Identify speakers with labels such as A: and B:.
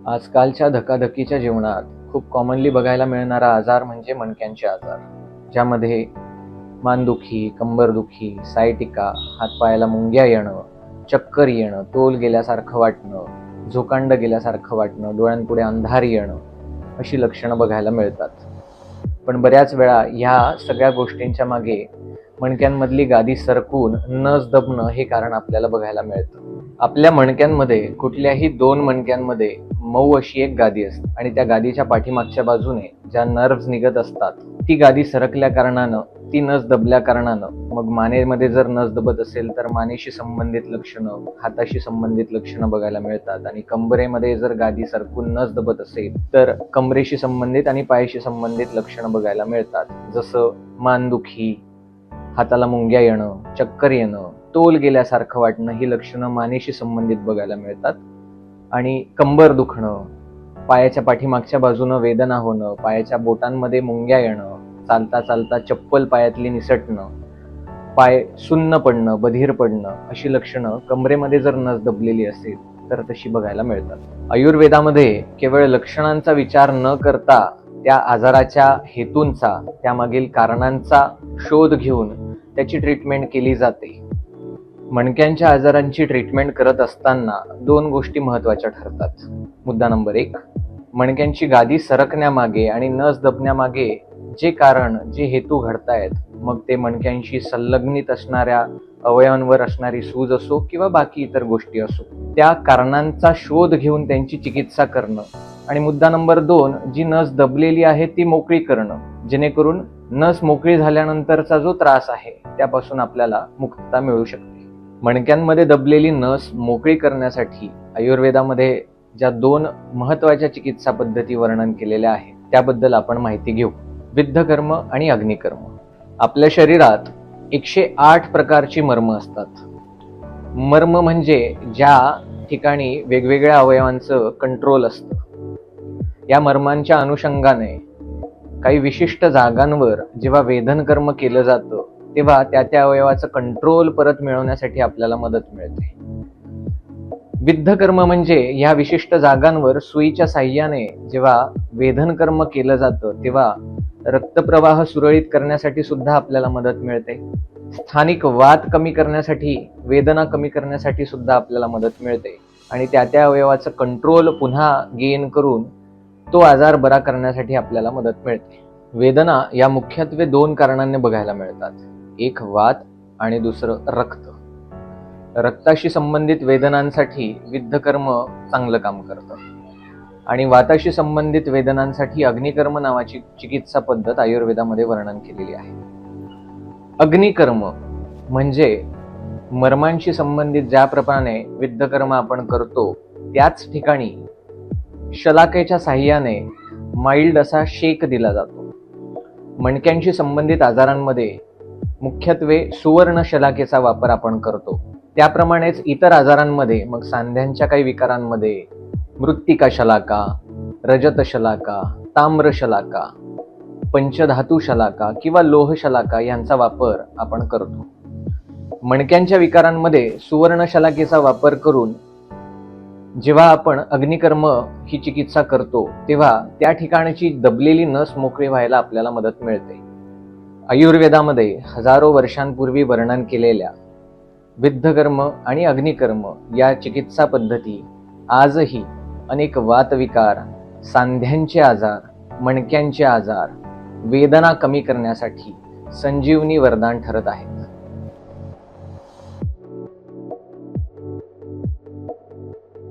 A: आजकालच्या धकाधकीच्या जीवनात खूप कॉमनली बघायला मिळणारा आजार म्हणजे मणक्यांचे आजार, ज्यामध्ये मानदुखी, कंबरदुखी, सायटिका, हातपायाला मुंग्या येणं, चक्कर येणं, तोल गेल्यासारखं वाटणं, झोकांड गेल्यासारखं वाटणं, डोळ्यांपुढे अंधार येणं अशी लक्षणं बघायला मिळतात. पण बऱ्याच वेळा ह्या सगळ्या गोष्टींच्या मागे मणक्यांमधली गादी सरकून नस दबणं हे कारण आपल्याला बघायला मिळतं. आपल्या मणक्यांमध्ये कुठल्याही दोन मणक्यांमध्ये मऊ अशी एक गादी असते आणि त्या गादीच्या पाठीमागच्या बाजूने ज्या नर्व्हज निघत असतात, ती गादी सरकल्या कारणानं, ती नस दबल्या कारणानं, मग मानेमध्ये जर नस दबत असेल तर मानेशी संबंधित लक्षणं, हाताशी संबंधित लक्षणं बघायला मिळतात. आणि कंबरेमध्ये जर गादी सरकून नस दबत असेल तर कंबरेशी संबंधित आणि पायाशी संबंधित लक्षणं बघायला मिळतात. जसं मानदुखी, हाताला मुंग्या येणं, चक्कर येणं, तोल गेल्यासारखं वाटणं ही लक्षणं मानेशी संबंधित बघायला मिळतात. आणि कंबर दुखणं, पायाच्या पाठीमागच्या बाजूनं वेदना होणं, पायाच्या बोटांमध्ये मुंग्या येणं, चालता चालता चप्पल पायातली निसटणं, पाय सुन्न पडणं, बधीर पडणं अशी लक्षणं कंबरेमध्ये जर नस दबलेली असेल तर तशी बघायला मिळतात. आयुर्वेदामध्ये केवळ लक्षणांचा विचार न करता त्या आजाराच्या हेतूंचा, त्यामागील कारणांचा शोध घेऊन त्याची ट्रीटमेंट केली जाते. मणक्यांच्या आजारांची ट्रीटमेंट करत असताना दोन गोष्टी महत्त्वाच्या ठरतात. मुद्दा नंबर 1, मणक्यांची गादी सरकण्यामागे आणि नस दबण्यामागे जे कारण, जे हेतू घडतायत, मग ते मणक्यांशी संलग्नित असणाऱ्या अवयवांवर असणारी सूज असो किंवा बाकी इतर गोष्टी असो, त्या कारणांचा शोध घेऊन त्यांची चिकित्सा करणं. आणि मुद्दा नंबर 2, जी नस दबलेली आहे ती मोकळी करणं, जेणेकरून नस मोकळी झाल्यानंतरचा जो त्रास आहे त्यापासून आपल्याला मुक्तता मिळू शकते. मणक्यांमध्ये दबलेली नस मोकळी करण्यासाठी आयुर्वेदामध्ये ज्या 2 महत्त्वाच्या चिकित्सा पद्धती वर्णन केलेल्या आहेत त्याबद्दल आपण माहिती घेऊ. विद्धकर्म आणि अग्निकर्म. आपल्या शरीरात 108 प्रकारची मर्म असतात. मर्म म्हणजे ज्या ठिकाणी वेगवेगळ्या अवयवांचं कंट्रोल असतं. या मर्मांच्या अनुषंगाने काही विशिष्ट जागांवर जेव्हा वेधनकर्म केलं जातं तेव्हा त्या अवयवाचं कंट्रोल परत मिळवण्यासाठी आपल्याला मदत मिळते. विद्धकर्म म्हणजे ह्या विशिष्ट जागांवर सुईच्या साह्याने जेव्हा वेधनकर्म केलं जातं तेव्हा रक्तप्रवाह सुरळीत करण्यासाठी सुद्धा आपल्याला मदत मिळते. स्थानिक वात कमी करण्यासाठी, वेदना कमी करण्यासाठी सुद्धा आपल्याला मदत मिळते. आणि त्या अवयवाचं कंट्रोल पुन्हा गेन करून तो आजार बरा करण्यासाठी आपल्याला मदत मिळते. वेदना या मुख्यत्वे 2 कारणांनी बघायला मिळतात. एक वात आणि दुसरं रक्त. रक्ताशी संबंधित वेदनांसाठी विद्धकर्म चांगलं काम करतं आणि वाताशी संबंधित वेदनांसाठी अग्निकर्म नावाची चिकित्सा पद्धत आयुर्वेदामध्ये वर्णन केलेली आहे. अग्निकर्म म्हणजे मर्मांशी संबंधित ज्याप्रमाणे विद्धकर्म आपण करतो त्याच ठिकाणी शलाकेच्या साह्याने माइल्ड असा शेक दिला जातो. मणक्यांशी संबंधित आजारांमध्ये मुख्यत्वे सुवर्ण शलाकेचा वापर आपण करतो. त्याप्रमाणेच इतर आजारांमध्ये, मग सांध्यांच्या काही विकारांमध्ये मृत्तिका शलाका, रजत शलाका, ताम्र शलाका, पंचधातू शलाका किंवा लोह शलाका यांचा वापर आपण करतो. मणक्यांच्या विकारांमध्ये सुवर्ण शलाकेचा वापर करून जेव्हा आपण अग्निकर्म ही चिकित्सा करतो तेव्हा त्या ठिकाणची दबलेली नस मोकळी व्हायला आपल्याला मदत मिळते. आयुर्वेदामध्ये हजारो वर्षांपूर्वी वर्णन केलेल्या विद्धकर्म आणि अग्निकर्म या चिकित्सा पद्धती आजही अनेक वातविकार, सांध्यांचे आजार, मणक्यांचे आजार, वेदना कमी करण्यासाठी संजीवनी वरदान ठरत आहेत.